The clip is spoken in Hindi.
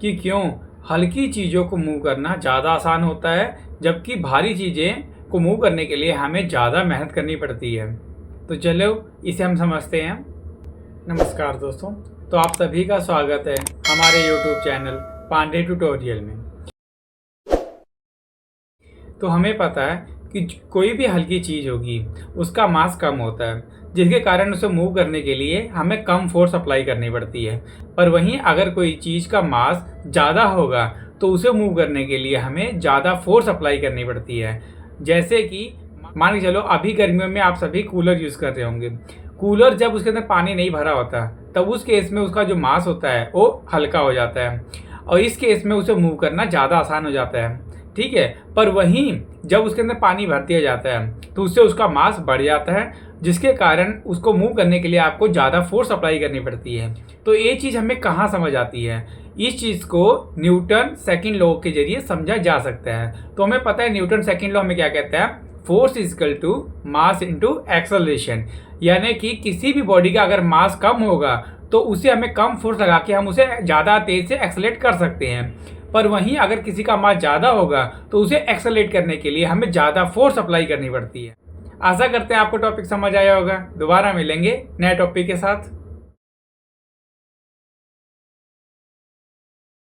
कि क्यों हल्की चीज़ों को मूव करना ज़्यादा आसान होता है, जबकि भारी चीज़ें को मूव करने के लिए हमें ज़्यादा मेहनत करनी पड़ती है। तो चलो इसे हम समझते हैं। नमस्कार दोस्तों, तो आप सभी का स्वागत है हमारे YouTube चैनल पांडे ट्यूटोरियल में। तो हमें पता है कि कोई भी हल्की चीज़ होगी उसका मास कम होता है, जिसके कारण उसे मूव करने के लिए हमें कम फोर्स अप्लाई करनी पड़ती है। पर वहीं अगर कोई चीज़ का मास ज़्यादा होगा तो उसे मूव करने के लिए हमें ज़्यादा फोर्स अप्लाई करनी पड़ती है। जैसे कि मान के चलो अभी गर्मियों में आप सभी कूलर यूज़ कर रहे होंगे। कूलर जब उसके अंदर पानी नहीं भरा होता तब उस केस में उसका जो मास होता है वो हल्का हो जाता है और इस केस में उसे मूव करना ज़्यादा आसान हो जाता है। ठीक है, पर वहीं जब उसके अंदर पानी भर दिया जाता है तो उससे उसका मास बढ़ जाता है, जिसके कारण उसको मूव करने के लिए आपको ज़्यादा फोर्स अप्लाई करनी पड़ती है। तो ये चीज़ हमें कहाँ समझ आती है? इस चीज़ को न्यूटन सेकंड लॉ के जरिए समझा जा सकता है। तो हमें पता है न्यूटन सेकंड लॉ में क्या कहता है, force is equal to mass into acceleration. यानी कि किसी भी बॉडी का अगर मास कम होगा तो उसे हमें कम फोर्स लगा के हम उसे ज़्यादा तेज़ से एक्सेलरेट कर सकते हैं। पर वहीं अगर किसी का मास ज़्यादा होगा तो उसे एक्सेलरेट करने के लिए हमें ज़्यादा फोर्स अप्लाई करनी पड़ती है। आशा करते हैं आपको टॉपिक समझ आया होगा। दोबारा मिलेंगे नए टॉपिक के साथ।